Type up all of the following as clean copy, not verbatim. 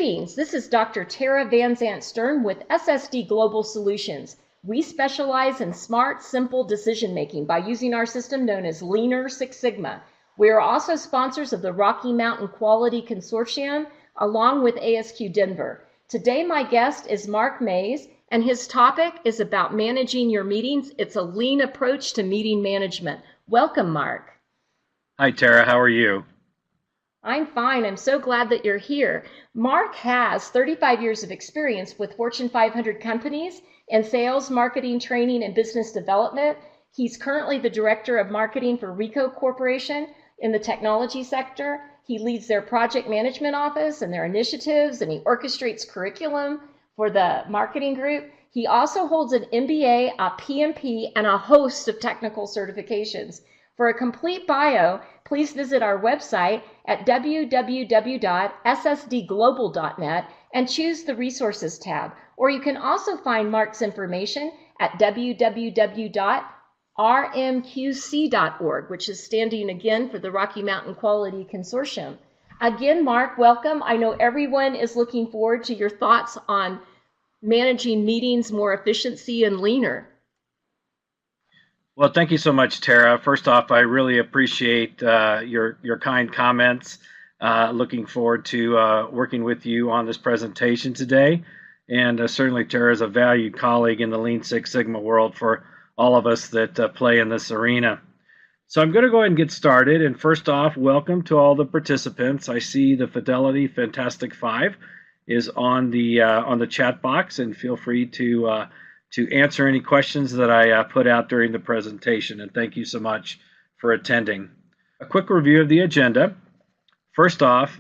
Greetings, this is Dr. Tara Van Zant Stern with SSD Global Solutions. We specialize in smart, simple decision making by using our system known as Leaner Six Sigma. We are also sponsors of the Rocky Mountain Quality Consortium along with ASQ Denver. Today my guest is Mark Mais, and his topic is about managing your meetings. It's a lean approach to meeting management. Welcome, Mark. Hi, Tara. How are you? I'm fine. I'm so glad that you're here. Mark has 35 years of experience with Fortune 500 companies in sales, marketing, training, and business development. He's currently the director of marketing for Ricoh Corporation in the technology sector. He leads their project management office and their initiatives, and he orchestrates curriculum for the marketing group. He also holds an MBA, a PMP, and a host of technical certifications. For a complete bio, please visit our website at www.ssdglobal.net and choose the Resources tab. Or you can also find Mark's information at www.rmqc.org, which is standing again for the Rocky Mountain Quality Consortium. Again, Mark, welcome. I know everyone is looking forward to your thoughts on managing meetings more efficiency and leaner. Well, thank you so much, Tara. First off, I really appreciate your kind comments. Looking forward to working with you on this presentation today. And certainly, Tara is a valued colleague in the Lean Six Sigma world for all of us that play in this arena. So I'm going to go ahead and get started. And first off, welcome to all the participants. I see the Fidelity Fantastic Five is on the chat box, and feel free to answer any questions that I put out during the presentation. And thank you so much for attending. A quick review of the agenda. First off,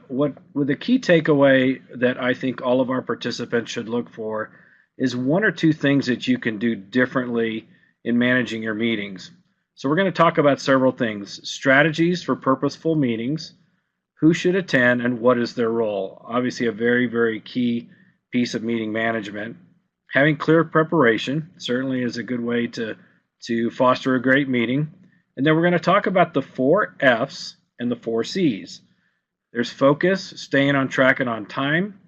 what the key takeaway that I think all of our participants should look for is one or two things that you can do differently in managing your meetings. So we're going to talk about several things: strategies for purposeful meetings, who should attend, and what is their role. Obviously a very, very key piece of meeting management. Having clear preparation certainly is a good way to foster a great meeting. And then we're going to talk about the 4 F's and the 4 C's. There's focus, staying on track and on time,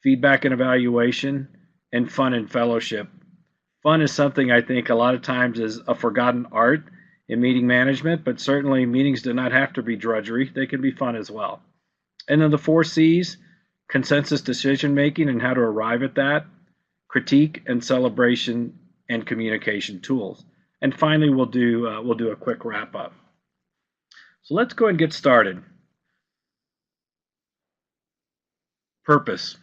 feedback and evaluation, and fun and fellowship. Fun is something I think a lot of times is a forgotten art in meeting management, but certainly meetings do not have to be drudgery. They can be fun as well. And then the 4 C's, consensus decision making and how to arrive at that, critique and celebration, and communication tools. And finally, we'll do a quick wrap up. So let's go and get started. Purpose.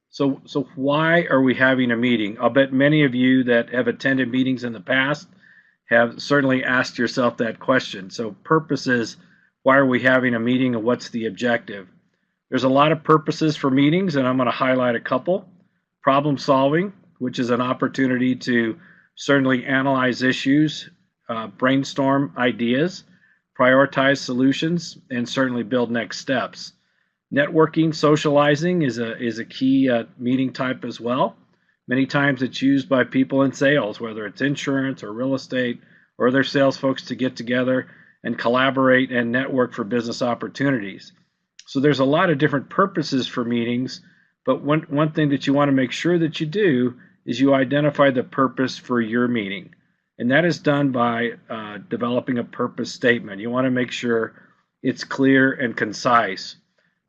So why are we having a meeting? I'll bet many of you that have attended meetings in the past have certainly asked yourself that question. So purpose is, why are we having a meeting and what's the objective? There's a lot of purposes for meetings, and I'm going to highlight a couple. Problem solving, which is an opportunity to certainly analyze issues, brainstorm ideas, prioritize solutions, and certainly build next steps. Networking, socializing is a key meeting type as well. Many times it's used by people in sales, whether it's insurance or real estate or other sales folks, to get together and collaborate and network for business opportunities. So there's a lot of different purposes for meetings, but one thing that you want to make sure that you do is you identify the purpose for your meeting. And that is done by developing a purpose statement. You want to make sure it's clear and concise.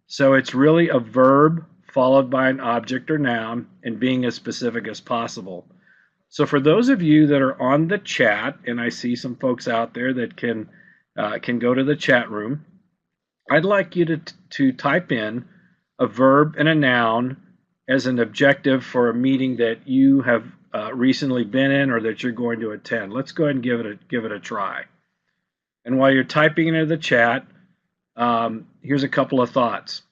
So it's really a verb followed by an object or noun and being as specific as possible. So for those of you that are on the chat, and I see some folks out there that can go to the chat room, I'd like you to type in a verb and a noun as an objective for a meeting that you have recently been in or that you're going to attend. Let's go ahead and give it a try. And while you're typing into the chat, here's a couple of thoughts.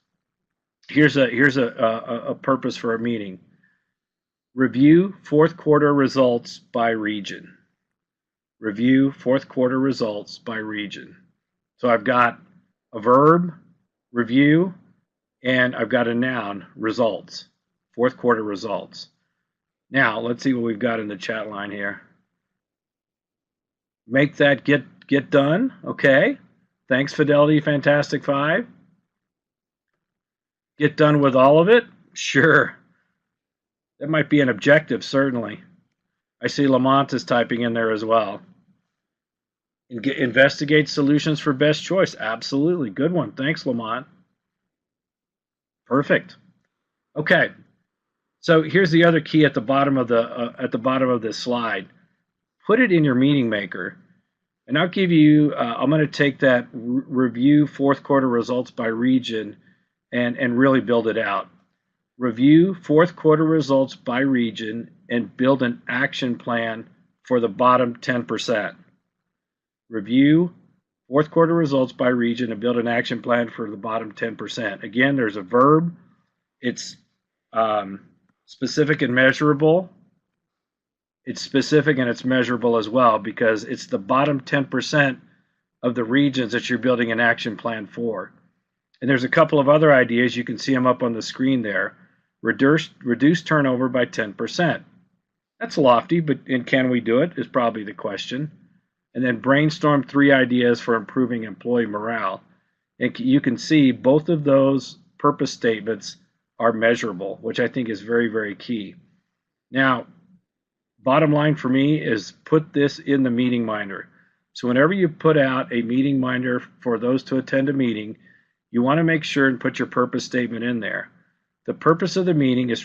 Here's a purpose for a meeting. Review fourth quarter results by region. Review fourth quarter results by region. So I've got a verb, review, and I've got a noun, results, fourth quarter results. Now let's see what we've got in the chat line here. Make that get done. Okay. Thanks, Fidelity Fantastic Five. Get done with all of it? Sure. That might be an objective, certainly. I see Lamont is typing in there as well. Investigate solutions for best choice. Absolutely. Good one. Thanks, Lamont. Perfect. Okay. So here's the other key at the bottom of this slide. Put it in your meeting maker. And I'll give you, I'm going to take that review fourth quarter results by region and really build it out. Review fourth quarter results by region and build an action plan for the bottom 10%. Review fourth quarter results by region and build an action plan for the bottom 10%. Again, there's a verb. It's specific and measurable. It's specific and it's measurable as well, because it's the bottom 10% of the regions that you're building an action plan for. And there's a couple of other ideas. You can see them up on the screen there. Reduce turnover by 10%. That's lofty, and can we do it is probably the question. And then brainstorm 3 ideas for improving employee morale. And you can see both of those purpose statements are measurable, which I think is very, very key. Now, bottom line for me is put this in the meeting minder. So whenever you put out a meeting minder for those to attend a meeting, you want to make sure and put your purpose statement in there. The purpose of the meeting is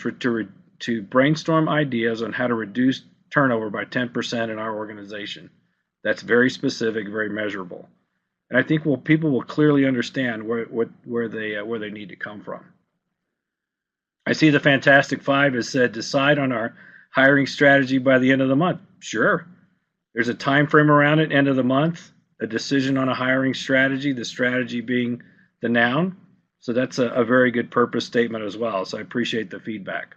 to brainstorm ideas on how to reduce turnover by 10% in our organization. That's very specific, very measurable. And I think people will clearly understand where they need to come from. I see the Fantastic Five has said, decide on our hiring strategy by the end of the month. Sure. There's a time frame around it, end of the month, a decision on a hiring strategy, the strategy being the noun. So that's a very good purpose statement as well. So I appreciate the feedback.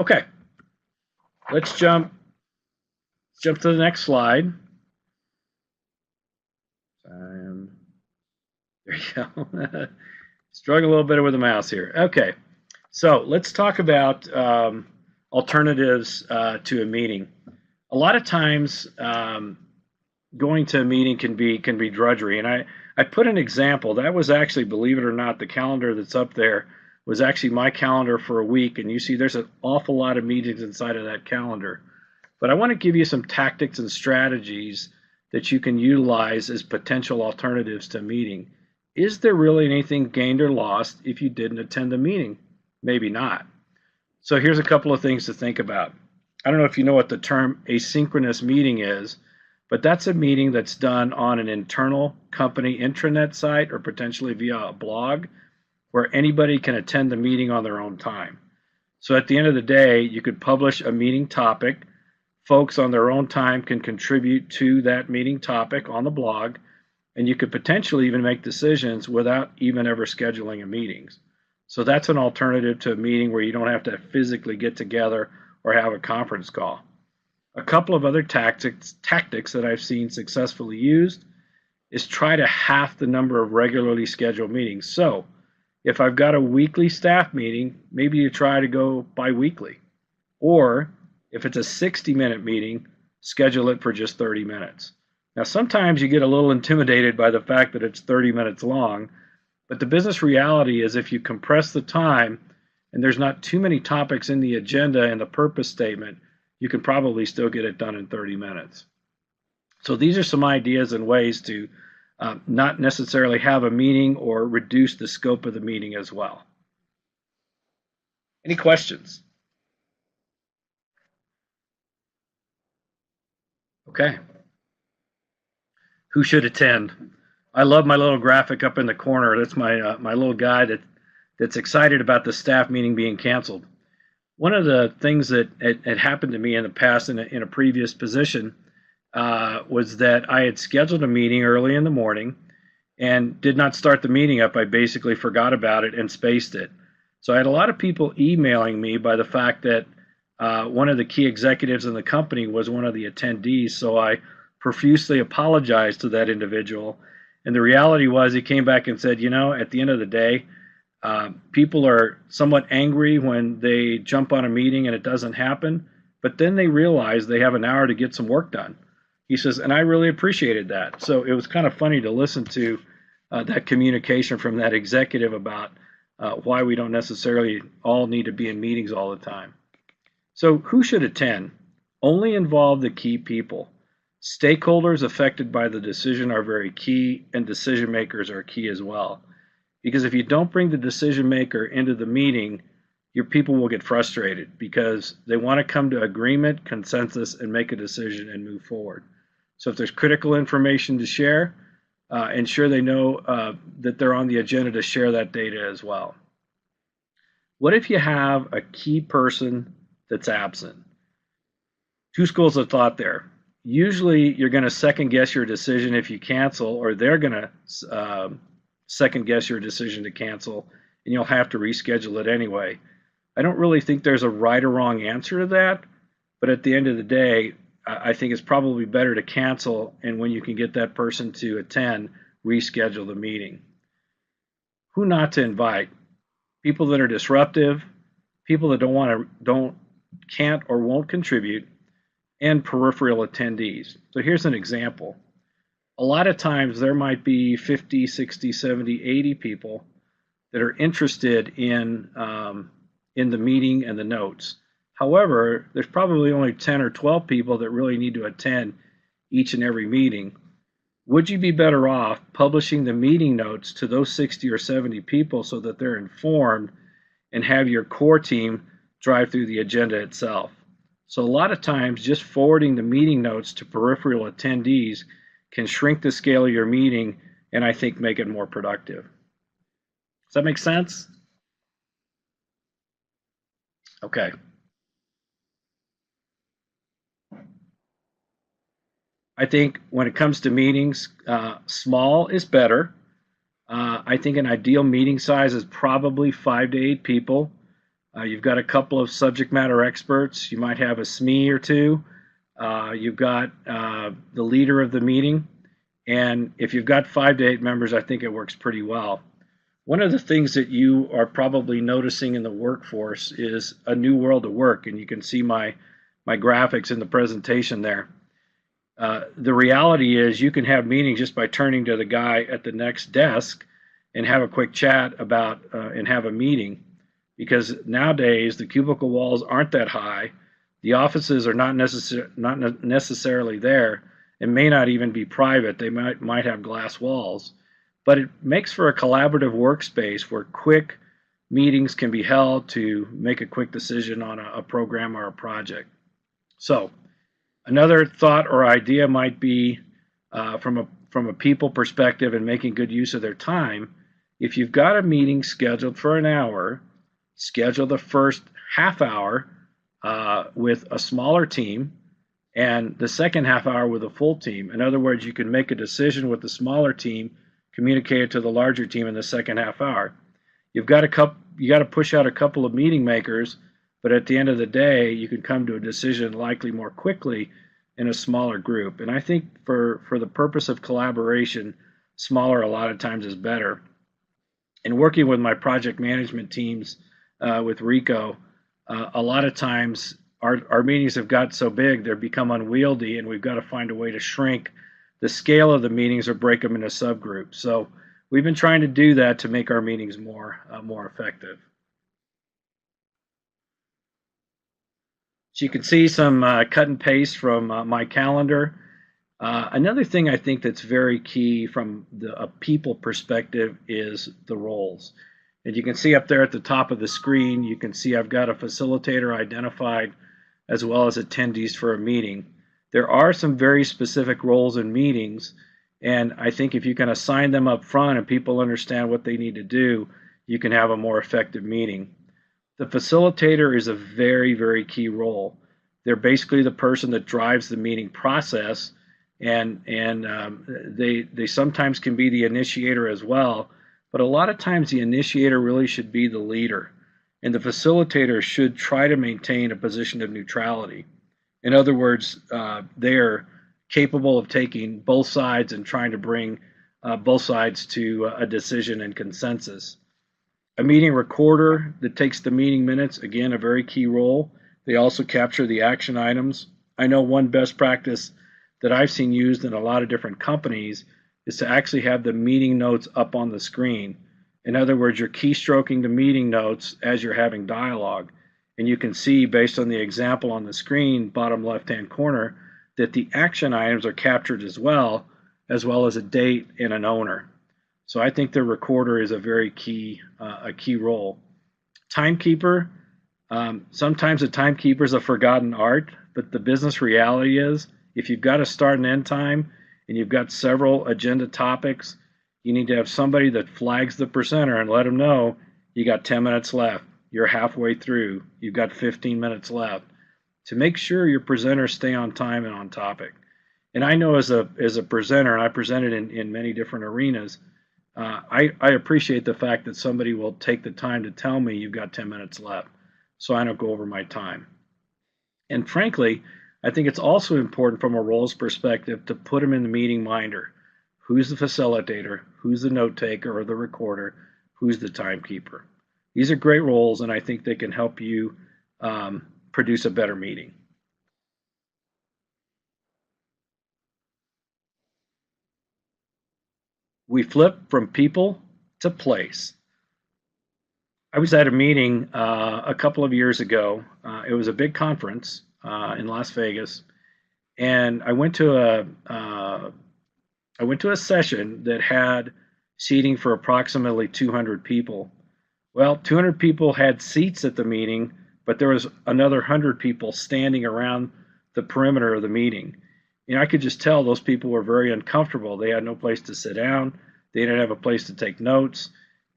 Okay, let's jump to the next slide. There you go. Struggling a little bit with the mouse here. Okay, so let's talk about alternatives to a meeting. A lot of times, going to a meeting can be drudgery, and I put an example. That was actually, believe it or not, the calendar that's up there was actually my calendar for a week, and you see there's an awful lot of meetings inside of that calendar. But I want to give you some tactics and strategies that you can utilize as potential alternatives to a meeting. Is there really anything gained or lost if you didn't attend the meeting? Maybe not. So here's a couple of things to think about. I don't know if you know what the term asynchronous meeting is, but that's a meeting that's done on an internal company intranet site or potentially via a blog where anybody can attend the meeting on their own time. So at the end of the day, you could publish a meeting topic. Folks on their own time can contribute to that meeting topic on the blog, and you could potentially even make decisions without even ever scheduling a meeting. So that's an alternative to a meeting where you don't have to physically get together or have a conference call. A couple of other tactics that I've seen successfully used is try to half the number of regularly scheduled meetings. So if I've got a weekly staff meeting, maybe you try to go bi-weekly. Or if it's a 60-minute meeting, schedule it for just 30 minutes. Now, sometimes you get a little intimidated by the fact that it's 30 minutes long, but the business reality is if you compress the time and there's not too many topics in the agenda and the purpose statement, you can probably still get it done in 30 minutes. So these are some ideas and ways to not necessarily have a meeting or reduce the scope of the meeting as well. Any questions? Okay. Who should attend? I love my little graphic up in the corner. That's my little guy that's excited about the staff meeting being canceled. One of the things that had happened to me in the past in a previous position was that I had scheduled a meeting early in the morning and did not start the meeting up. I basically forgot about it and spaced it. So I had a lot of people emailing me by the fact that one of the key executives in the company was one of the attendees. So I profusely apologized to that individual. And the reality was he came back and said, at the end of the day, people are somewhat angry when they jump on a meeting and it doesn't happen, but then they realize they have an hour to get some work done. He says, and I really appreciated that. So it was kind of funny to listen to that communication from that executive about why we don't necessarily all need to be in meetings all the time. So who should attend? Only involve the key people. Stakeholders affected by the decision are very key, and decision makers are key as well. Because if you don't bring the decision maker into the meeting, your people will get frustrated because they want to come to agreement, consensus, and make a decision and move forward. So if there's critical information to share, ensure they know that they're on the agenda to share that data as well. What if you have a key person that's absent? Two schools of thought there. Usually you're going to second guess your decision if you cancel, or they're going to second guess your decision to cancel, and you'll have to reschedule it anyway. I don't really think there's a right or wrong answer to that, but at the end of the day, I think it's probably better to cancel, and when you can get that person to attend, reschedule the meeting. Who not to invite? People that are disruptive, people that can't or won't contribute, and peripheral attendees. So here's an example. A lot of times there might be 50, 60, 70, 80 people that are interested in the meeting and the notes. However, there's probably only 10 or 12 people that really need to attend each and every meeting. Would you be better off publishing the meeting notes to those 60 or 70 people so that they're informed, and have your core team drive through the agenda itself? So a lot of times just forwarding the meeting notes to peripheral attendees can shrink the scale of your meeting and I think make it more productive. Does that make sense? Okay. I think when it comes to meetings, small is better. I think an ideal meeting size is probably 5 to 8 people. You've got a couple of subject matter experts. You might have a SME or two. You've got the leader of the meeting. And if you've got 5 to 8 members, I think it works pretty well. One of the things that you are probably noticing in the workforce is a new world of work. And you can see my graphics in the presentation there. The reality is you can have meetings just by turning to the guy at the next desk and have a quick chat about and have a meeting, because nowadays the cubicle walls aren't that high, the offices are not necessarily there, and may not even be private. They might have glass walls, but it makes for a collaborative workspace where quick meetings can be held to make a quick decision on a program or a project. So another thought or idea might be from a people perspective and making good use of their time. If you've got a meeting scheduled for an hour, schedule the first half hour with a smaller team and the second half hour with a full team. In other words, you can make a decision with the smaller team, communicate it to the larger team in the second half hour. You got to push out a couple of meeting makers, but at the end of the day, you can come to a decision likely more quickly in a smaller group. And I think for the purpose of collaboration, smaller a lot of times is better. And working with my project management teams with Rico, a lot of times our meetings have got so big, they've become unwieldy, and we've got to find a way to shrink the scale of the meetings or break them into subgroups. So we've been trying to do that to make our meetings more effective. So you can see some cut and paste from my calendar. Another thing I think that's very key from a people perspective is the roles. And you can see up there at the top of the screen, you can see I've got a facilitator identified as well as attendees for a meeting. There are some very specific roles in meetings, and I think if you can assign them up front and people understand what they need to do, you can have a more effective meeting. The facilitator is a very, very key role. They're basically the person that drives the meeting process, and they sometimes can be the initiator as well, but a lot of times the initiator really should be the leader, and the facilitator should try to maintain a position of neutrality. In other words, they're capable of taking both sides and trying to bring both sides to a decision and consensus. A meeting recorder that takes the meeting minutes, again, a very key role. They also capture the action items. I know one best practice that I've seen used in a lot of different companies is to actually have the meeting notes up on the screen. In other words, you're keystroking the meeting notes as you're having dialogue. And you can see, based on the example on the screen, bottom left-hand corner, that the action items are captured as well as a date and an owner. So I think the recorder is a very key role. Timekeeper. Sometimes a timekeeper is a forgotten art, but the business reality is if you've got a start and end time and you've got several agenda topics, you need to have somebody that flags the presenter and let them know you got 10 minutes left. You're halfway through. You've got 15 minutes left to make sure your presenters stay on time and on topic. And I know as a presenter, and I presented in many different arenas, I appreciate the fact that somebody will take the time to tell me you've got 10 minutes left so I don't go over my time. And frankly, I think it's also important from a roles perspective to put them in the meeting minder. Who's the facilitator? Who's the note taker or the recorder? Who's the timekeeper? These are great roles, and I think they can help you produce a better meeting. We flip from people to place. I was at a meeting a couple of years ago. It was a big conference in Las Vegas, and I went to a session that had seating for approximately 200 people. Well, 200 people had seats at the meeting, but there was another 100 people standing around the perimeter of the meeting. I could just tell those people were very uncomfortable. They had no place to sit down. They didn't have a place to take notes.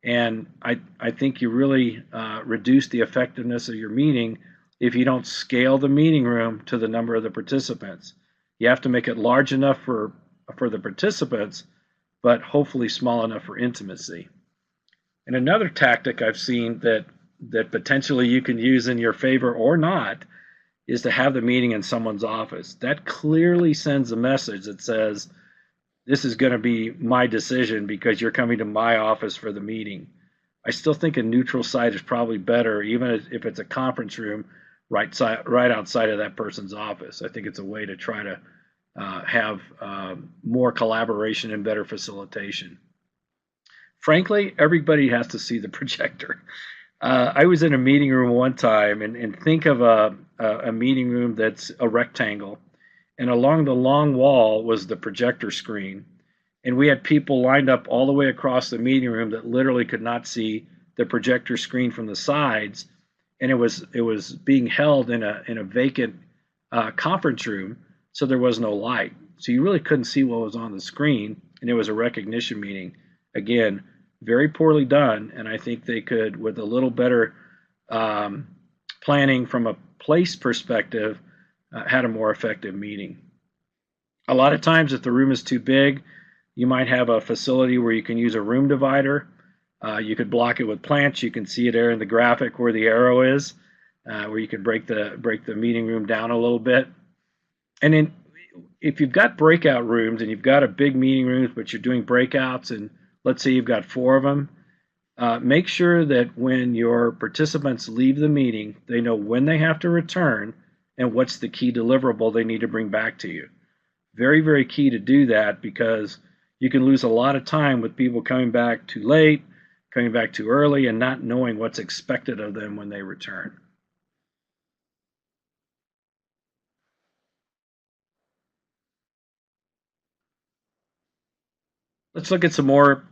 And I think you really reduce the effectiveness of your meeting if you don't scale the meeting room to the number of the participants. You have to make it large enough for the participants, but hopefully small enough for intimacy. And another tactic I've seen that potentially you can use in your favor or not is to have the meeting in someone's office. That clearly sends a message that says, this is going to be my decision because you're coming to my office for the meeting. I still think a neutral site is probably better, even if it's a conference room right outside of that person's office. I think it's a way to try to have more collaboration and better facilitation. Frankly, everybody has to see the projector. I was in a meeting room one time, and think of a meeting room that's a rectangle, and along the long wall was the projector screen. And we had people lined up all the way across the meeting room that literally could not see the projector screen from the sides. And it was being held in a vacant conference room, so there was no light. So you really couldn't see what was on the screen, and it was a recognition meeting. Again, very poorly done, and I think they could, with a little better planning from a place perspective, had a more effective meeting. A lot of times, if the room is too big, you might have a facility where you can use a room divider. You could block it with plants. You can see it there in the graphic where the arrow is, where you can break the meeting room down a little bit. And then if you've got breakout rooms and you've got a big meeting room, but you're doing breakouts, and let's say you've got 4 of them, make sure that when your participants leave the meeting, they know when they have to return and what's the key deliverable they need to bring back to you. Very, very key to do that, because you can lose a lot of time with people coming back too late, coming back too early, and not knowing what's expected of them when they return. Let's look at some more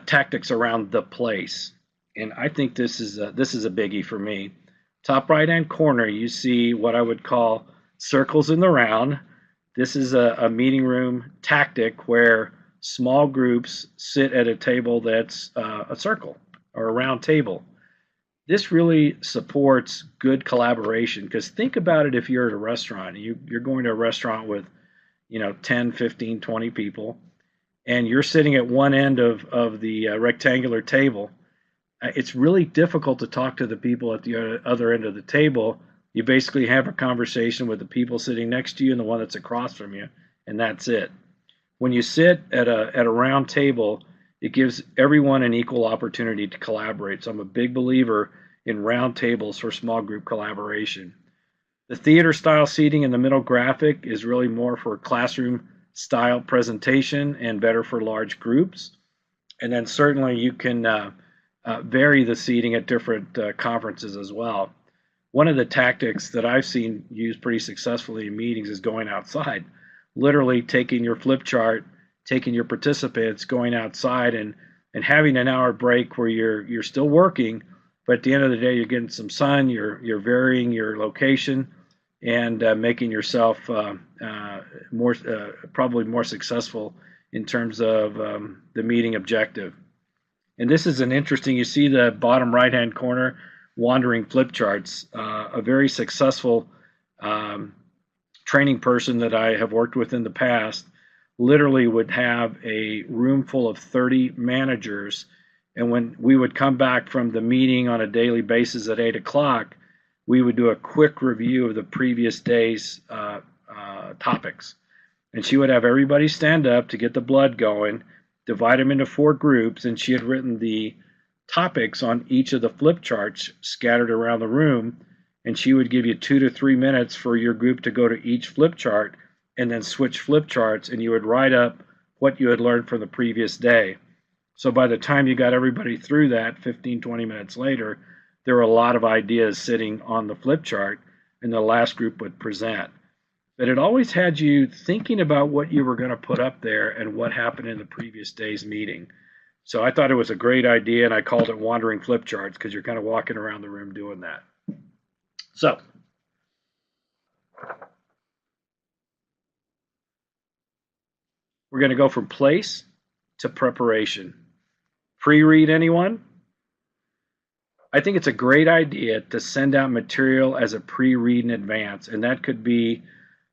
tactics around the place. And I think this is a biggie for me. Top right-hand corner, you see what I would call circles in the round. This is a meeting room tactic where small groups sit at a table that's a circle or a round table. This really supports good collaboration, because think about it. If you're at a restaurant, you're going to a restaurant with 10, 15, 20 people, and you're sitting at one end of the rectangular table. It's really difficult to talk to the people at the other end of the table. You basically have a conversation with the people sitting next to you and the one that's across from you, and that's it. When you sit at a round table, it gives everyone an equal opportunity to collaborate. So I'm a big believer in round tables for small group collaboration. The theater style seating in the middle graphic is really more for classroom style presentation and better for large groups. And then certainly you can vary the seating at different conferences as well. One of the tactics that I've seen used pretty successfully in meetings is going outside, literally taking your flip chart, taking your participants, going outside and having an hour break where you're still working, but at the end of the day you're getting some sun, you're varying your location, and making yourself more probably more successful in terms of the meeting objective. And this is an interesting, you see the bottom right hand corner, wandering flip charts. A very successful training person that I have worked with in the past literally would have a room full of 30 managers. And when we would come back from the meeting on a daily basis at 8 o'clock, we would do a quick review of the previous day's topics. And she would have everybody stand up to get the blood going, divide them into 4 groups, and she had written the topics on each of the flip charts scattered around the room, and she would give you 2 to 3 minutes for your group to go to each flip chart and then switch flip charts, and you would write up what you had learned from the previous day. So by the time you got everybody through that 15, 20 minutes later, there were a lot of ideas sitting on the flip chart, and the last group would present. But it always had you thinking about what you were going to put up there and what happened in the previous day's meeting. So I thought it was a great idea, and I called it wandering flip charts because you're kind of walking around the room doing that. So we're going to go from place to preparation. Pre-read anyone? I think it's a great idea to send out material as a pre-read in advance, and that could be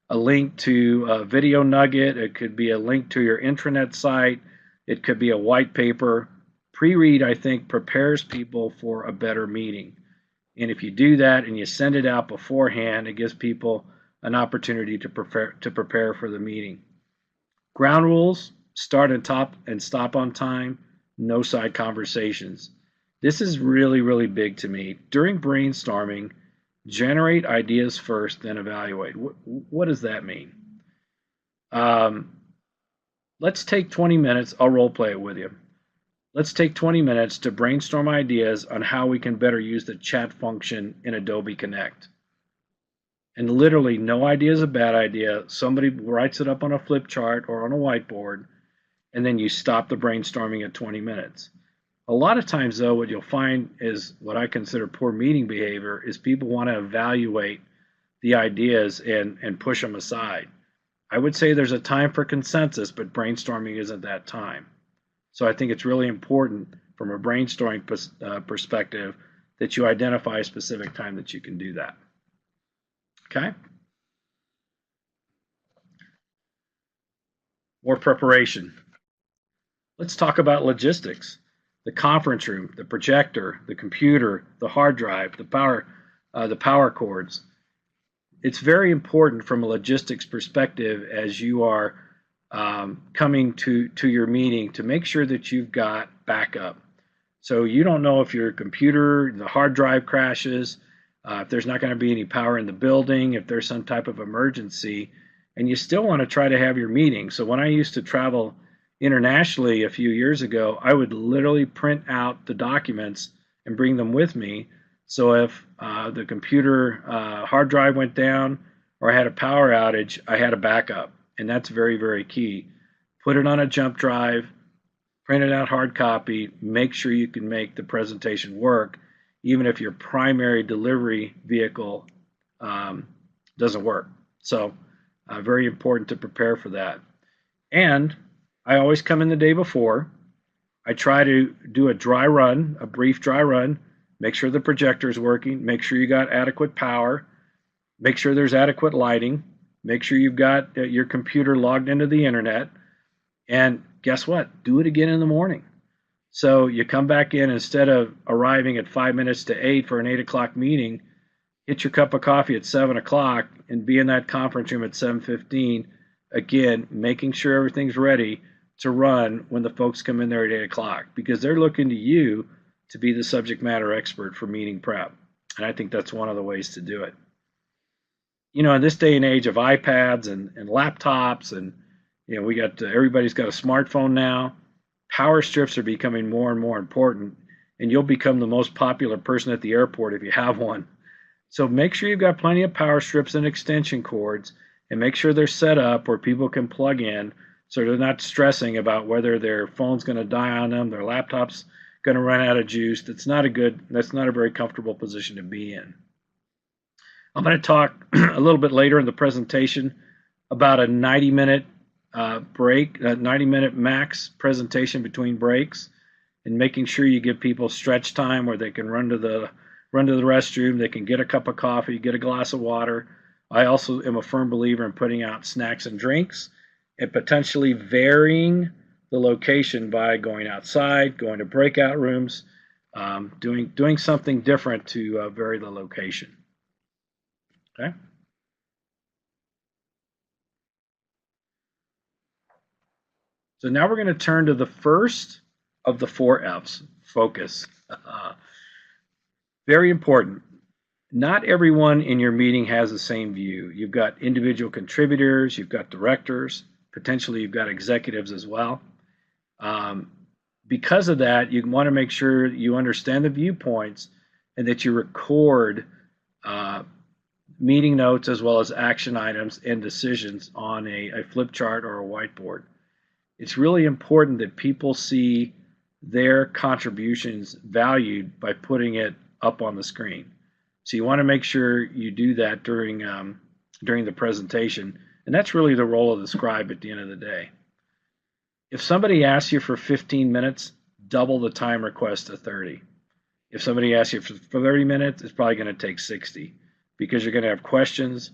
a link to a video nugget, it could be a link to your intranet site, it could be a white paper. Pre-read, I think, prepares people for a better meeting. And if you do that and you send it out beforehand, it gives people an opportunity to prepare for the meeting. Ground rules: start and stop on time, no side conversations. This is really, really big to me. During brainstorming, generate ideas first, then evaluate. What does that mean? Let's take 20 minutes. I'll role play it with you. Let's take 20 minutes to brainstorm ideas on how we can better use the chat function in Adobe Connect. And literally, no idea is a bad idea. Somebody writes it up on a flip chart or on a whiteboard, and then you stop the brainstorming at 20 minutes. A lot of times, though, what you'll find is what I consider poor meeting behavior is people want to evaluate the ideas and push them aside. I would say there's a time for consensus, but brainstorming isn't that time. So I think it's really important from a brainstorming perspective that you identify a specific time that you can do that. Okay? More preparation. Let's talk about logistics. The conference room, the projector, the computer, the hard drive, the power cords. It's very important from a logistics perspective as you are coming to your meeting to make sure that you've got backup. So you don't know if your computer, the hard drive crashes, if there's not going to be any power in the building, if there's some type of emergency, and you still want to try to have your meeting. So when I used to travel internationally a few years ago, I would literally print out the documents and bring them with me. So if the computer hard drive went down or I had a power outage, I had a backup. And that's very, very key. Put it on a jump drive, print it out hard copy, make sure you can make the presentation work, even if your primary delivery vehicle doesn't work. So very important to prepare for that. And I always come in the day before. I try to do a dry run, a brief dry run, make sure the projector is working, make sure you got adequate power, make sure there's adequate lighting, make sure you've got your computer logged into the internet, and guess what? Do it again in the morning. So you come back in, instead of arriving at 5 minutes to 8 for an 8 o'clock meeting, get your cup of coffee at 7 o'clock and be in that conference room at 7:15, again, making sure everything's ready to run when the folks come in there at 8 o'clock, because they're looking to you to be the subject matter expert for meeting prep. And I think that's one of the ways to do it. You know, in this day and age of iPads and laptops and We got everybody's got a smartphone now. Power strips are becoming more and more important, and you'll become the most popular person at the airport if you have one. So make sure you've got plenty of power strips and extension cords, and make sure they're set up where people can plug in, so they're not stressing about whether their phone's going to die on them, their laptop's going to run out of juice. That's not a very comfortable position to be in. I'm going to talk a little bit later in the presentation about a 90-minute break, a 90-minute max presentation between breaks, and making sure you give people stretch time where they can run to the restroom, they can get a cup of coffee, get a glass of water. I also am a firm believer in putting out snacks and drinks and potentially varying the location by going outside, going to breakout rooms, doing something different to vary the location. Okay. So now we're going to turn to the first of the 4 F's, focus. Very important. Not everyone in your meeting has the same view. You've got individual contributors, you've got directors, potentially you've got executives as well. Because of that, you want to make sure you understand the viewpoints and that you record meeting notes as well as action items and decisions on a flip chart or a whiteboard. It's really important that people see their contributions valued by putting it up on the screen. So you want to make sure you do that during the presentation, and that's really the role of the scribe at the end of the day. If somebody asks you for 15 minutes, double the time request to 30. If somebody asks you for 30 minutes, it's probably going to take 60, because you're going to have questions,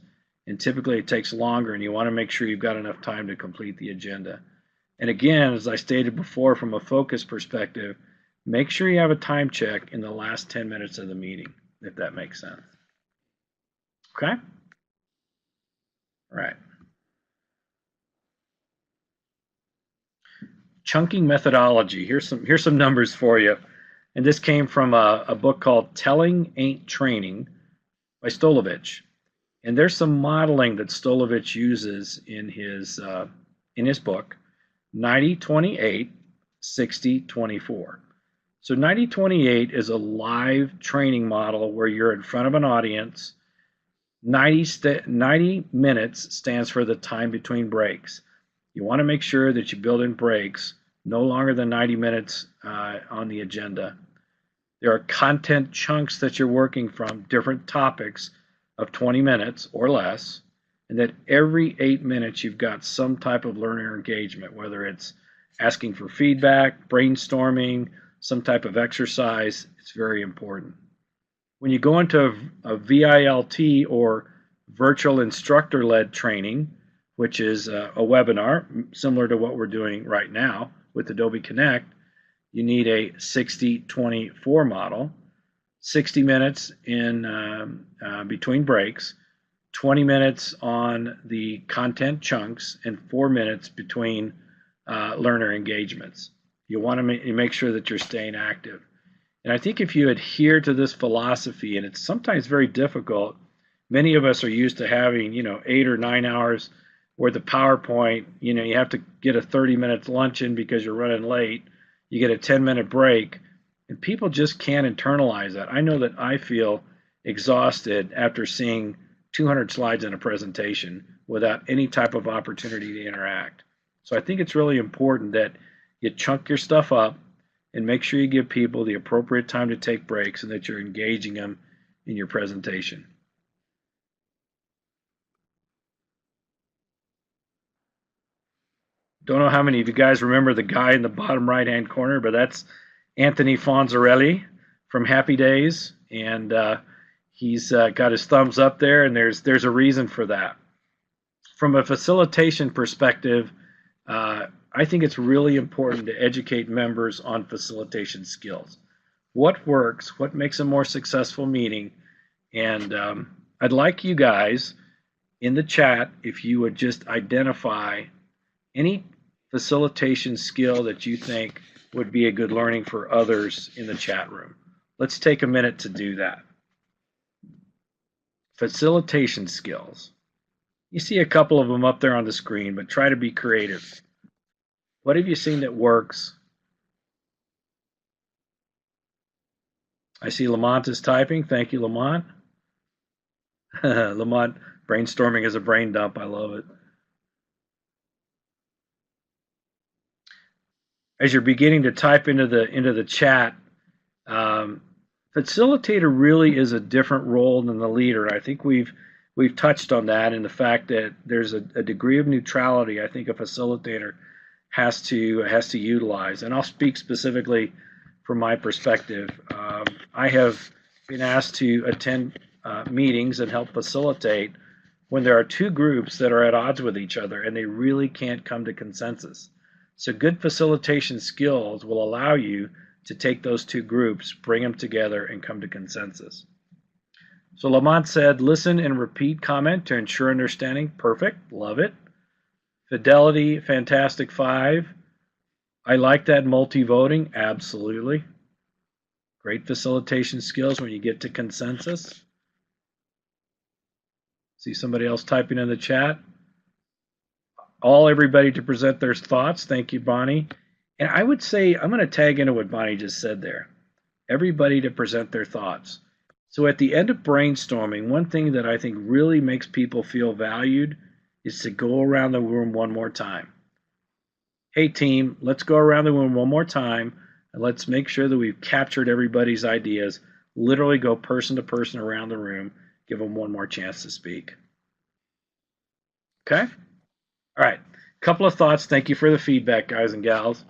and typically it takes longer, and you want to make sure you've got enough time to complete the agenda. And again, as I stated before, from a focus perspective, make sure you have a time check in the last 10 minutes of the meeting, if that makes sense. Okay? All right. Chunking methodology. Here's some numbers for you. And this came from a book called Telling Ain't Training by Stolovich. And there's some modeling that Stolovich uses in his book, 90-28, 60-24. So 90-28 is a live training model where you're in front of an audience. 90 minutes stands for the time between breaks. You want to make sure that you build in breaks no longer than 90 minutes on the agenda. There are content chunks that you're working from, different topics of 20 minutes or less, and that every 8 minutes you've got some type of learner engagement, whether it's asking for feedback, brainstorming, some type of exercise. It's very important. When you go into a VILT or virtual instructor-led training, which is a webinar similar to what we're doing right now with Adobe Connect, you need a 60-24 model, 60 minutes in between breaks, 20 minutes on the content chunks, and 4 minutes between learner engagements. You want to make sure that you're staying active. And I think if you adhere to this philosophy, and it's sometimes very difficult, many of us are used to having 8 or 9 hours worth of PowerPoint. You have to get a 30-minute lunch in because you're running late. You get a 10-minute break, and people just can't internalize that. I know that I feel exhausted after seeing 200 slides in a presentation without any type of opportunity to interact. So I think it's really important that you chunk your stuff up and make sure you give people the appropriate time to take breaks and that you're engaging them in your presentation. Don't know how many of you guys remember the guy in the bottom right-hand corner, but that's Anthony Fonzarelli from Happy Days, and he's got his thumbs up there, and there's a reason for that. From a facilitation perspective, I think it's really important to educate members on facilitation skills. What works, what makes a more successful meeting, and I'd like you guys in the chat, if you would just identify any facilitation skill that you think would be a good learning for others in the chat room. Let's take a minute to do that. Facilitation skills. You see a couple of them up there on the screen, but try to be creative. What have you seen that works? I see Lamont is typing. Thank you, Lamont. Lamont, brainstorming is a brain dump. I love it. As you're beginning to type into the chat, um, facilitator really is a different role than the leader. I think we've touched on that, and the fact that there's a degree of neutrality I think a facilitator has to utilize. And I'll speak specifically from my perspective. I have been asked to attend meetings and help facilitate when there are two groups that are at odds with each other and they really can't come to consensus. So good facilitation skills will allow you to take those two groups, bring them together, and come to consensus. So Lamont said, listen and repeat comment to ensure understanding. Perfect. Love it. Fidelity, fantastic 5. I like that multi-voting. Absolutely. Great facilitation skills when you get to consensus. See somebody else typing in the chat. Everybody to present their thoughts. Thank you, Bonnie. And I would say, I'm going to tag into what Bonnie just said there. Everybody to present their thoughts. So at the end of brainstorming, one thing that I think really makes people feel valued is to go around the room one more time. Hey team, let's go around the room one more time and let's make sure that we've captured everybody's ideas. Literally go person to person around the room, give them one more chance to speak. Okay? All right, couple of thoughts. Thank you for the feedback, guys and gals.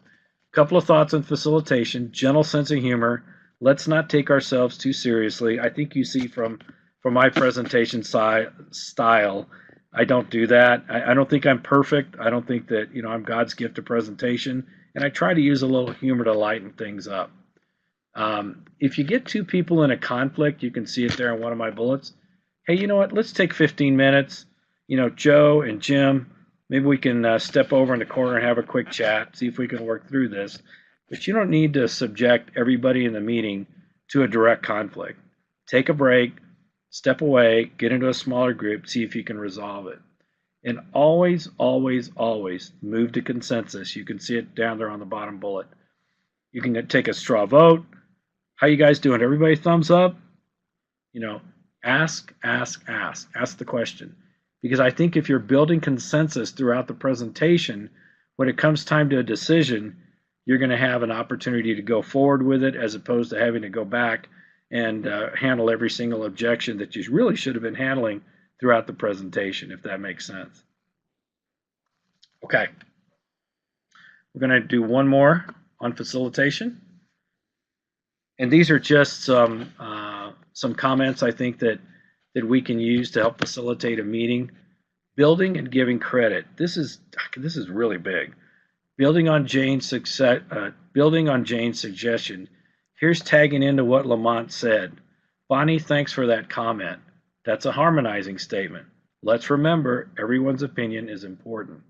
Couple of thoughts on facilitation, gentle sense of humor. Let's not take ourselves too seriously. I think you see from my presentation style, I don't do that. I don't think I'm perfect. I don't think that I'm God's gift of presentation, and I try to use a little humor to lighten things up. If you get two people in a conflict, you can see it there in one of my bullets. Hey, you know what? Let's take 15 minutes. Joe and Jim, maybe we can step over in the corner and have a quick chat, see if we can work through this. But you don't need to subject everybody in the meeting to a direct conflict. Take a break, step away, get into a smaller group, see if you can resolve it. And always, always, always move to consensus. You can see it down there on the bottom bullet. You can take a straw vote. How you guys doing? Everybody thumbs up? Ask the question. Because I think if you're building consensus throughout the presentation, when it comes time to a decision, you're going to have an opportunity to go forward with it as opposed to having to go back and handle every single objection that you really should have been handling throughout the presentation, if that makes sense. Okay. We're going to do one more on facilitation. And these are just some comments I think that we can use to help facilitate a meeting. Building and giving credit. This is really big. Building on Jane's suggestion. Here's tagging into what Lamont said. Bonnie, thanks for that comment. That's a harmonizing statement. Let's remember, everyone's opinion is important.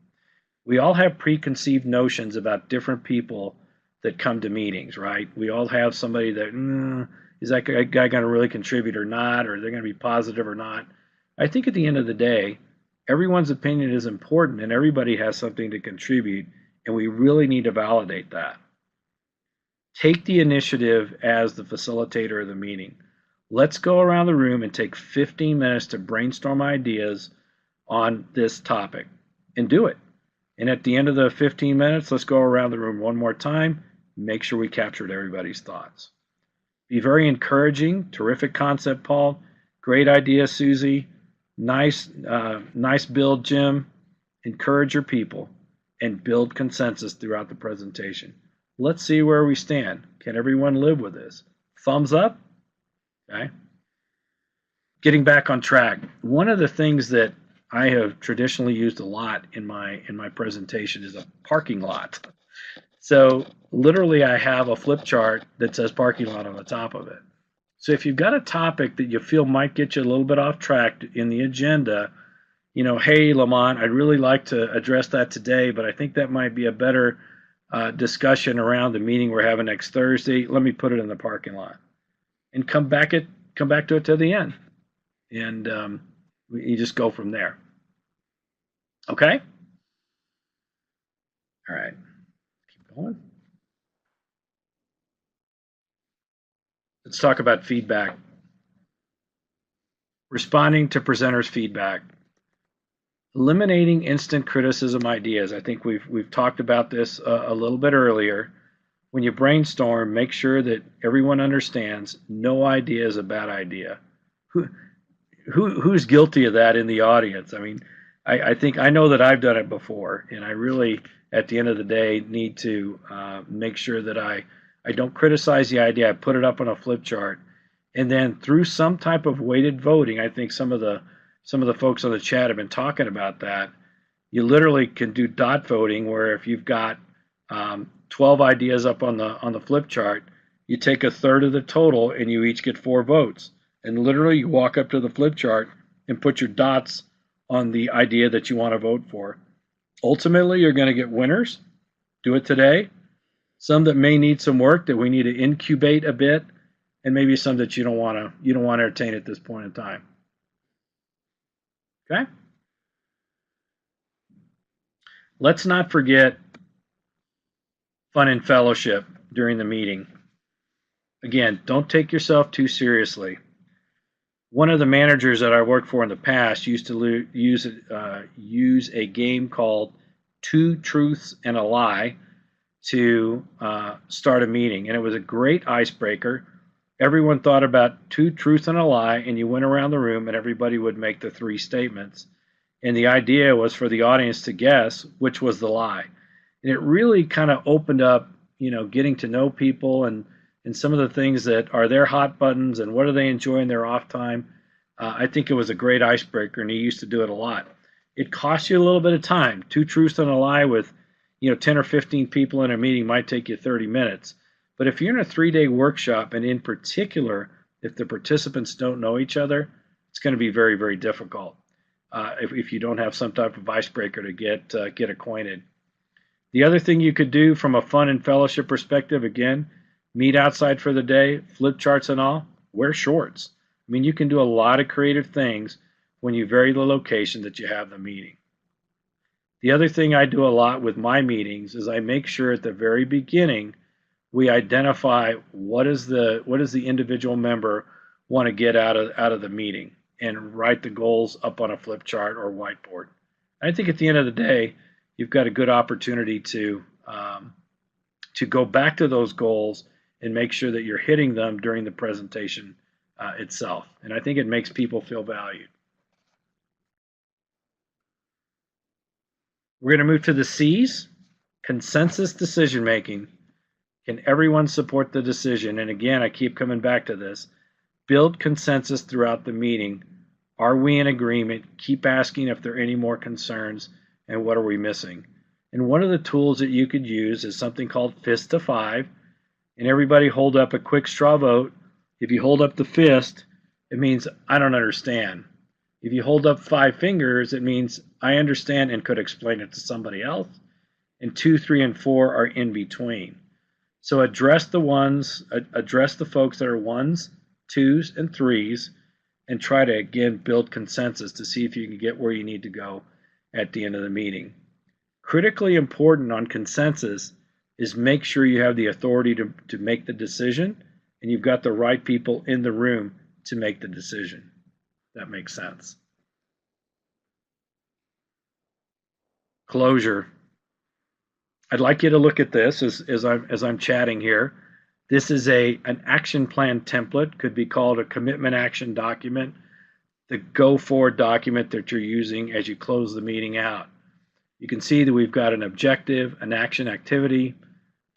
We all have preconceived notions about different people that come to meetings, right? We all have somebody that, is that guy going to really contribute or not, or they're going to be positive or not? I think at the end of the day, everyone's opinion is important and everybody has something to contribute, and we really need to validate that. Take the initiative as the facilitator of the meeting. Let's go around the room and take 15 minutes to brainstorm ideas on this topic and do it. And at the end of the 15 minutes, let's go around the room one more time, make sure we captured everybody's thoughts. Be very encouraging. Terrific concept, Paul. Great idea, Susie. Nice build, Jim. Encourage your people and build consensus throughout the presentation. Let's see where we stand. Can everyone live with this? Thumbs up? Okay. Getting back on track. One of the things that I have traditionally used a lot in my presentation is a parking lot. So literally I have a flip chart that says parking lot on the top of it. So if you've got a topic that you feel might get you a little bit off track in the agenda, hey, Lamont, I'd really like to address that today, but I think that might be a better discussion around the meeting we're having next Thursday. Let me put it in the parking lot and come back to it to the end. And you just go from there. Okay? All right. Keep going. Let's talk about feedback. Responding to presenters' feedback. Eliminating instant criticism ideas. I think we've talked about this a little bit earlier. When you brainstorm, make sure that everyone understands no idea is a bad idea. Who, who's guilty of that in the audience? I mean, I think I know that I've done it before, and I really, at the end of the day, need to make sure that I don't criticize the idea. I put it up on a flip chart, and then through some type of weighted voting, I think some of the folks on the chat have been talking about that. You literally can do dot voting, where if you've got 12 ideas up on the flip chart, you take a third of the total, and you each get 4 votes. And literally, you walk up to the flip chart and put your dots on the idea that you want to vote for. Ultimately, you're going to get winners. Do it today. Some that may need some work that we need to incubate a bit, and maybe some that you don't want to entertain at this point in time. Okay? Let's not forget fun and fellowship during the meeting. Again, don't take yourself too seriously. One of the managers that I worked for in the past used to use a game called Two Truths and a Lie to start a meeting, and it was a great icebreaker. Everyone thought about 2 truths and a lie, and you went around the room, and everybody would make the 3 statements. And the idea was for the audience to guess which was the lie. And it really kind of opened up, getting to know people and some of the things that are their hot buttons and what do they enjoy in their off time. I think it was a great icebreaker, and he used to do it a lot. It costs you a little bit of time. 2 truths and a lie with 10 or 15 people in a meeting might take you 30 minutes. But if you're in a 3-day workshop, and in particular, if the participants don't know each other, it's going to be very, very difficult if you don't have some type of icebreaker to get acquainted. The other thing you could do from a fun and fellowship perspective, again, meet outside for the day, flip charts and all, wear shorts. I mean, you can do a lot of creative things when you vary the location that you have the meeting. The other thing I do a lot with my meetings is I make sure at the very beginning we identify what does the individual member want to get out of the meeting, and write the goals up on a flip chart or whiteboard. I think at the end of the day, you've got a good opportunity to go back to those goals and make sure that you're hitting them during the presentation itself. And I think it makes people feel valued. We're going to move to the C's, consensus decision making. Can everyone support the decision? And again, I keep coming back to this. Build consensus throughout the meeting. Are we in agreement? Keep asking if there are any more concerns and what are we missing. And one of the tools that you could use is something called fist to 5. And everybody hold up a quick straw vote. If you hold up the fist, it means I don't understand. If you hold up 5 fingers, it means I understand and could explain it to somebody else. And 2, 3, and 4 are in between. So address the folks that are 1s, 2s, and 3s, and try to, again, build consensus to see if you can get where you need to go at the end of the meeting. Critically important on consensus is make sure you have the authority to make the decision, and you've got the right people in the room to make the decision. That makes sense. Closure. I'd like you to look at this as I'm chatting here. This is an action plan template, could be called a commitment action document, the go forward document that you're using as you close the meeting out. You can see that we've got an objective, an action activity,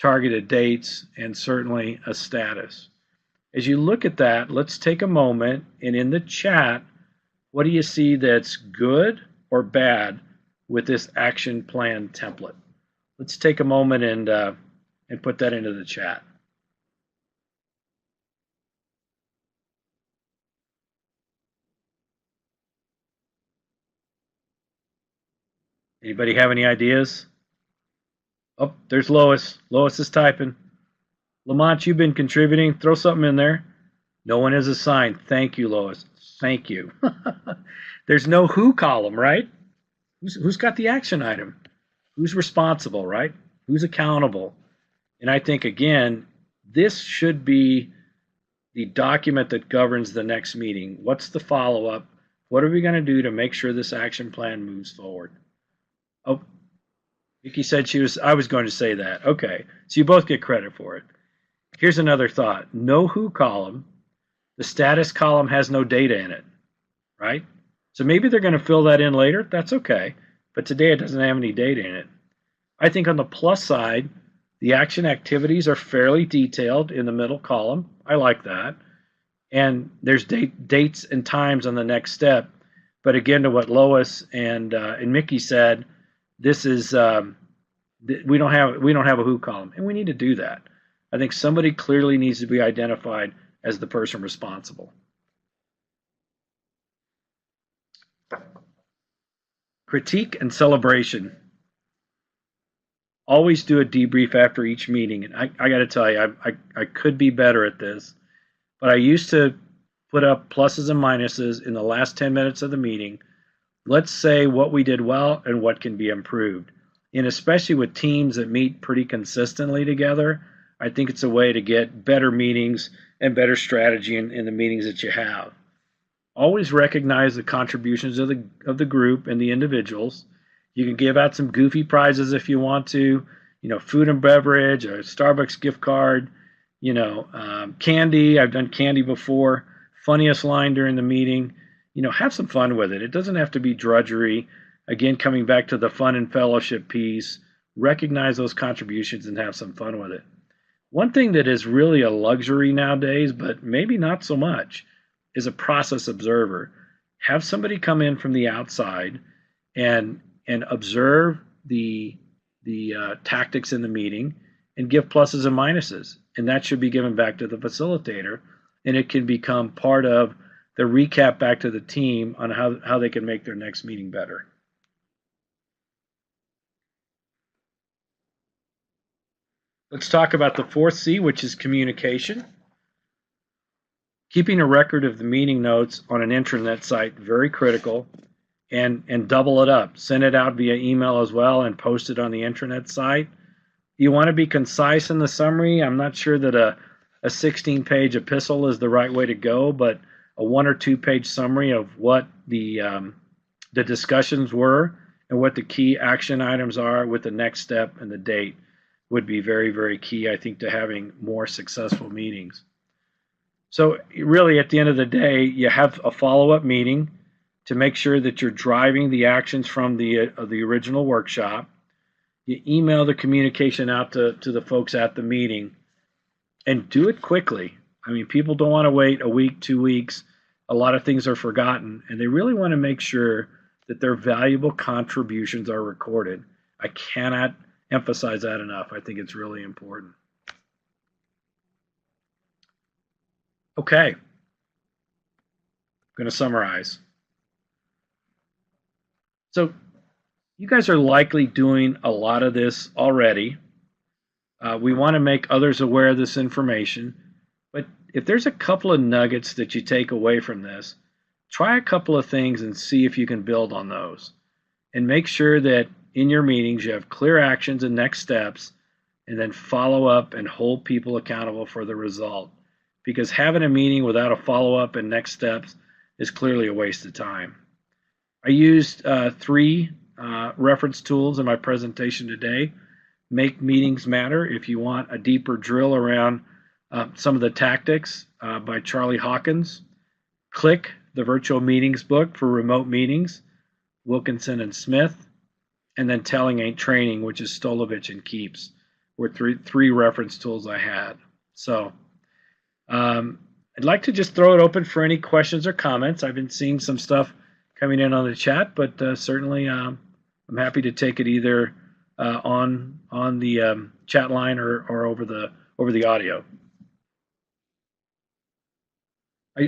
targeted dates, and certainly a status. As you look at that, let's take a moment, and in the chat, what do you see that's good or bad with this action plan template? Let's take a moment and put that into the chat. Anybody have any ideas? Oh, there's Lois. Lois is typing. Lamont, you've been contributing. Throw something in there. No one is assigned. Thank you, Lois. Thank you. There's no who column, right? Who's got the action item? Who's responsible, right? Who's accountable? And I think, again, this should be the document that governs the next meeting. What's the follow-up? What are we going to do to make sure this action plan moves forward? Oh, Vicki said I was going to say that. Okay, so you both get credit for it. Here's another thought. No who column. The status column has no data in it, right? So maybe they're going to fill that in later. That's okay. But today it doesn't have any data in it. I think on the plus side, the action activities are fairly detailed in the middle column. I like that. And there's dates and times on the next step. But again, to what Lois and Mickey said, this is we don't have a who column, and we need to do that. I think somebody clearly needs to be identified as the person responsible. Critique and celebration. Always do a debrief after each meeting. And I got to tell you, I could be better at this, but I used to put up pluses and minuses in the last 10 minutes of the meeting. Let's say what we did well and what can be improved. And especially with teams that meet pretty consistently together, I think it's a way to get better meetings and better strategy in the meetings that you have. Always recognize the contributions of the group and the individuals. You can give out some goofy prizes if you want to, food and beverage, a Starbucks gift card, candy. I've done candy before. Funniest line during the meeting. Have some fun with it. It doesn't have to be drudgery. Again, coming back to the fun and fellowship piece, recognize those contributions and have some fun with it. One thing that is really a luxury nowadays, but maybe not so much, is a process observer. Have somebody come in from the outside and observe the tactics in the meeting and give pluses and minuses. And that should be given back to the facilitator, and it can become part of the recap back to the team on how they can make their next meeting better. Let's talk about the fourth C, which is communication. Keeping a record of the meeting notes on an intranet site, very critical, and double it up. Send it out via email as well and post it on the intranet site. You want to be concise in the summary. I'm not sure that a 16-page epistle is the right way to go, but a 1 or 2 page summary of what the discussions were and what the key action items are with the next step and the date would be very, very key, I think, to having more successful meetings. So really, at the end of the day, you have a follow-up meeting to make sure that you're driving the actions from the original workshop. You email the communication out to the folks at the meeting, and do it quickly. I mean, people don't want to wait a week, 2 weeks. A lot of things are forgotten, and they really want to make sure that their valuable contributions are recorded. I cannot emphasize that enough. I think it's really important. Okay, I'm going to summarize. So you guys are likely doing a lot of this already. We want to make others aware of this information, but if there's a couple of nuggets that you take away from this, try a couple of things and see if you can build on those. And make sure that in your meetings you have clear actions and next steps, and then follow up and hold people accountable for the result. Because having a meeting without a follow-up and next steps is clearly a waste of time. I used 3 reference tools in my presentation today. Make Meetings Matter, if you want a deeper drill around some of the tactics, by Charlie Hawkins. Click, the Virtual Meetings book for remote meetings, Wilkinson and Smith. And then Telling Ain't Training, which is Stolovich and Keeps, were three reference tools I had. So I'd like to just throw it open for any questions or comments. I've been seeing some stuff coming in on the chat, but certainly I'm happy to take it either on the chat line or over the audio.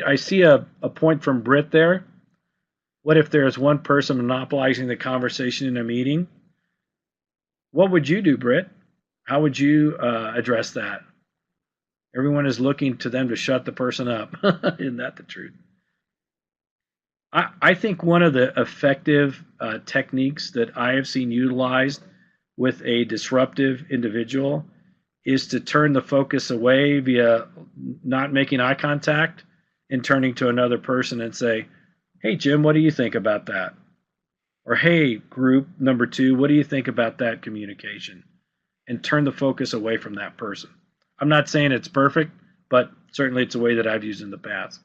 I see a point from Britt there. What if there is one person monopolizing the conversation in a meeting? What would you do, Britt? How would you address that? Everyone is looking to them to shut the person up. Isn't that the truth? I think one of the effective techniques that I have seen utilized with a disruptive individual is to turn the focus away via not making eye contact and turning to another person and say, "Hey, Jim, what do you think about that?" Or, "Hey, group number two, what do you think about that communication?" And turn the focus away from that person. I'm not saying it's perfect, but certainly it's a way that I've used in the past.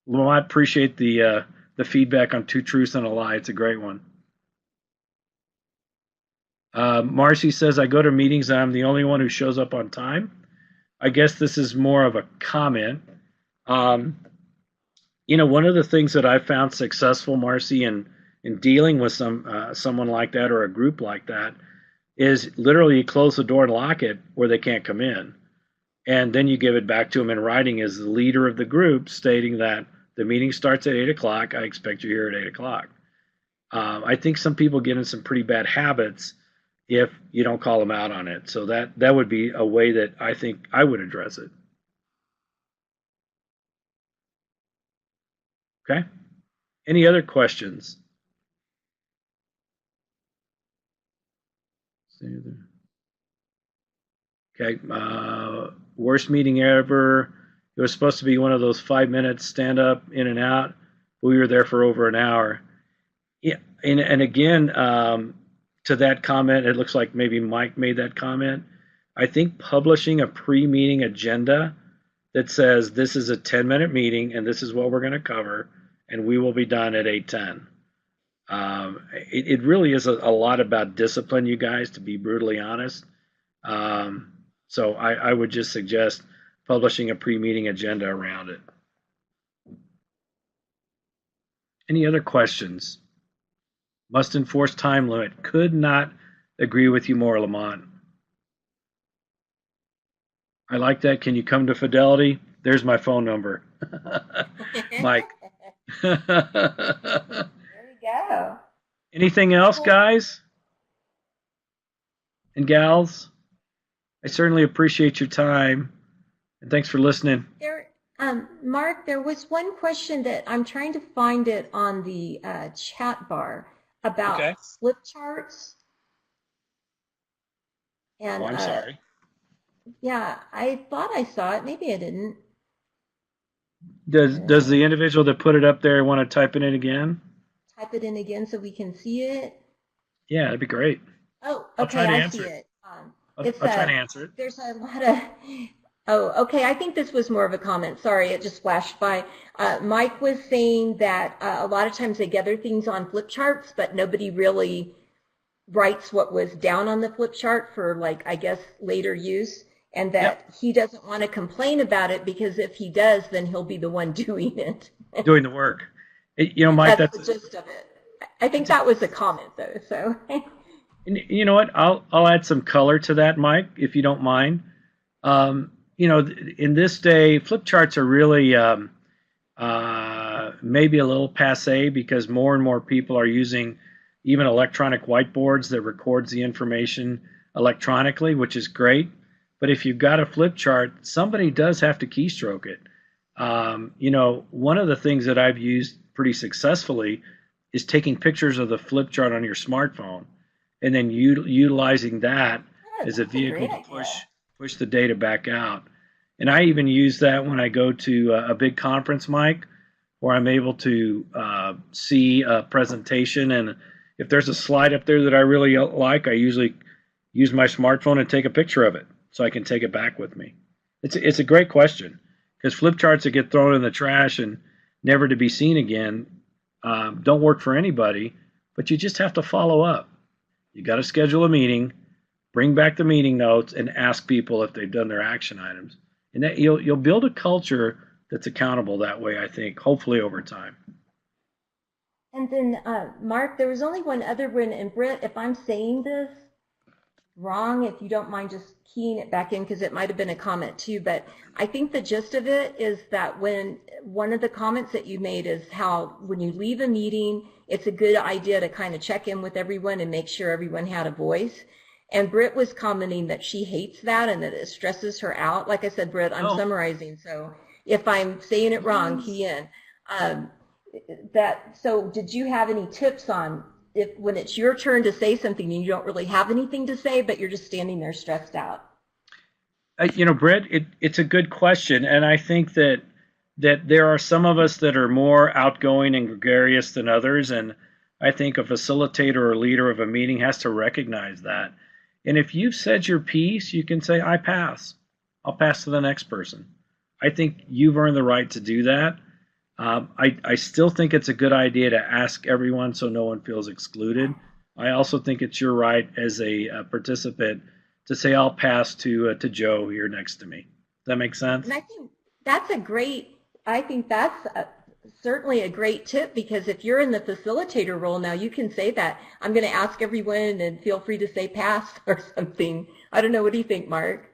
Well, I appreciate the feedback on Two Truths and a Lie. It's a great one. Marcy says, I go to meetings and I'm the only one who shows up on time. I guess this is more of a comment. Um, one of the things that I found successful, Marcy, in dealing with someone like that or a group like that is literally you close the door and lock it where they can't come in. And then you give it back to them in writing as the leader of the group, stating that the meeting starts at 8 o'clock. I expect you here at 8 o'clock. I think some people get in some pretty bad habits if you don't call them out on it. So that would be a way that I think I would address it. Okay. Any other questions? Okay. Worst meeting ever. It was supposed to be one of those 5 minutes stand up in and out. We were there for over an hour. Yeah, and again, to that comment, it looks like maybe Mike made that comment. I think publishing a pre-meeting agenda that says this is a 10-minute meeting and this is what we're going to cover, and we will be done at 8:10. It really is a lot about discipline, you guys, to be brutally honest. So I would just suggest publishing a pre-meeting agenda around it. Any other questions? Must enforce time limit. Could not agree with you more, Lamont. I like that. Can you come to Fidelity? There's my phone number. Mike. There we go. Anything else, guys and gals? I certainly appreciate your time, and thanks for listening. Mark, there was one question that I'm trying to find it on the chat bar about flip charts. And I'm sorry. Yeah, I thought I saw it. Maybe I didn't. Does the individual that put it up there want to type it in again? Type it in again so we can see it. Yeah, that'd be great. Oh, okay, I see it. I'll try to answer it. There's a lot of. Oh, okay. I think this was more of a comment. Sorry, it just flashed by. Mike was saying that a lot of times they gather things on flip charts, but nobody really writes what was down on the flip chart for, like, I guess, later use, and that he doesn't want to complain about it because if he does, then he'll be the one doing it. Doing the work. Mike, that's the gist of it. I think that was a comment, though. So. You know what? I'll add some color to that, Mike, if you don't mind. In this day, flip charts are really maybe a little passe because more and more people are using even electronic whiteboards that records the information electronically, which is great. But if you've got a flip chart, somebody does have to keystroke it. One of the things that I've used pretty successfully is taking pictures of the flip chart on your smartphone and then utilizing that as a vehicle to push the data back out. And I even use that when I go to a big conference, Mike, where I'm able to see a presentation. And if there's a slide up there that I really like, I usually use my smartphone and take a picture of it so I can take it back with me. It's a great question because flip charts that get thrown in the trash and never to be seen again don't work for anybody, but you just have to follow up. You got to schedule a meeting, bring back the meeting notes, and ask people if they've done their action items. And that you'll build a culture that's accountable that way, I think, hopefully over time. And then, Mark, there was only one other one, and Britt, if I'm saying this wrong, if you don't mind just keying it back in, because it might have been a comment too, but I think the gist of it is that when one of the comments that you made is how when you leave a meeting, it's a good idea to kind of check in with everyone and make sure everyone had a voice. And Britt was commenting that she hates that and that it stresses her out. Like I said, Britt, I'm summarizing, so if I'm saying it wrong, key in. So did you have any tips on if when it's your turn to say something and you don't really have anything to say, but you're just standing there stressed out? Brett, it's a good question, and I think that there are some of us that are more outgoing and gregarious than others, and I think a facilitator or leader of a meeting has to recognize that. And if you've said your piece, you can say, "I pass. I'll pass to the next person." I think you've earned the right to do that. I still think it's a good idea to ask everyone so no one feels excluded. I also think it's your right as a participant to say, "I'll pass to Joe here next to me." Does that make sense? And I think that's certainly a great tip, because if you're in the facilitator role now, you can say that. I'm going to ask everyone and feel free to say pass or something. I don't know. What do you think, Mark?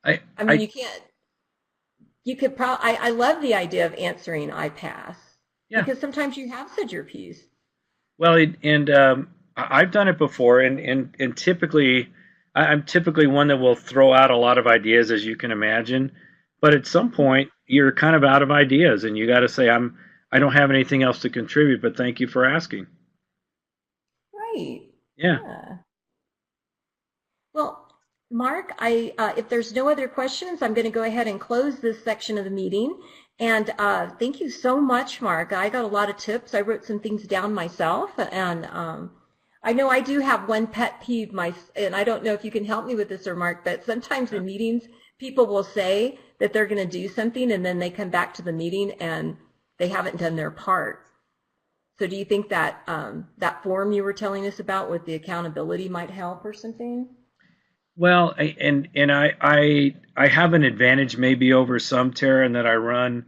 I mean, you could probably, I love the idea of answering I pass, Yeah. because sometimes you have said your piece. Well, and I've done it before, and typically, I'm typically one that will throw out a lot of ideas, as you can imagine. But at some point, you're kind of out of ideas, and you got to say, I don't have anything else to contribute, but thank you for asking. Right. Yeah. Yeah. Well, Mark, if there's no other questions, I'm going to go ahead and close this section of the meeting. And thank you so much, Mark. I got a lot of tips. I wrote some things down myself, and I know I do have one pet peeve, and I don't know if you can help me with this, or Mark, but sometimes in meetings, people will say that they're going to do something, and then they come back to the meeting and they haven't done their part. So do you think that that form you were telling us about with the accountability might help or something? Well, I have an advantage maybe over some, Tara, in that I run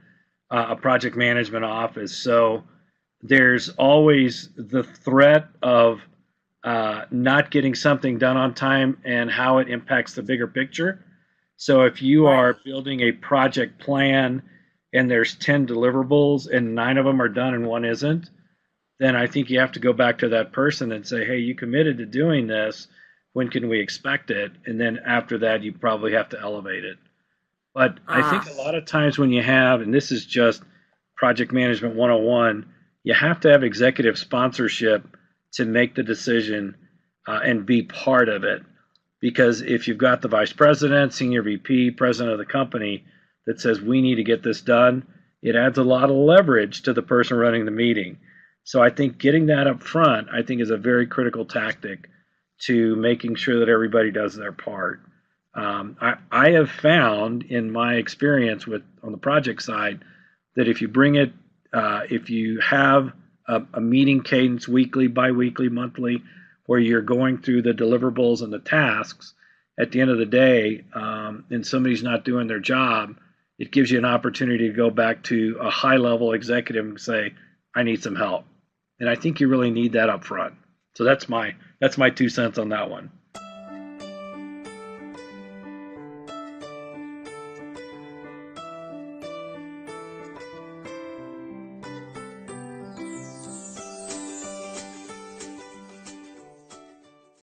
a project management office. So there's always the threat of not getting something done on time and how it impacts the bigger picture. So if you are building a project plan and there's 10 deliverables and 9 of them are done and 1 isn't, then I think you have to go back to that person and say, "Hey, you committed to doing this. When can we expect it?" And then after that, you probably have to elevate it. But I think a lot of times when you have, and this is just project management 101, you have to have executive sponsorship to make the decision and be part of it. Because if you've got the vice president, senior VP, president of the company that says, "We need to get this done," it adds a lot of leverage to the person running the meeting. So I think getting that up front, I think, is a very critical tactic to making sure that everybody does their part. I have found in my experience on the project side that if you bring it, if you have a meeting cadence weekly, biweekly, monthly, where you're going through the deliverables and the tasks, at the end of the day, and somebody's not doing their job, it gives you an opportunity to go back to a high-level executive and say, "I need some help." And I think you really need that up front. So that's my 2 cents on that one.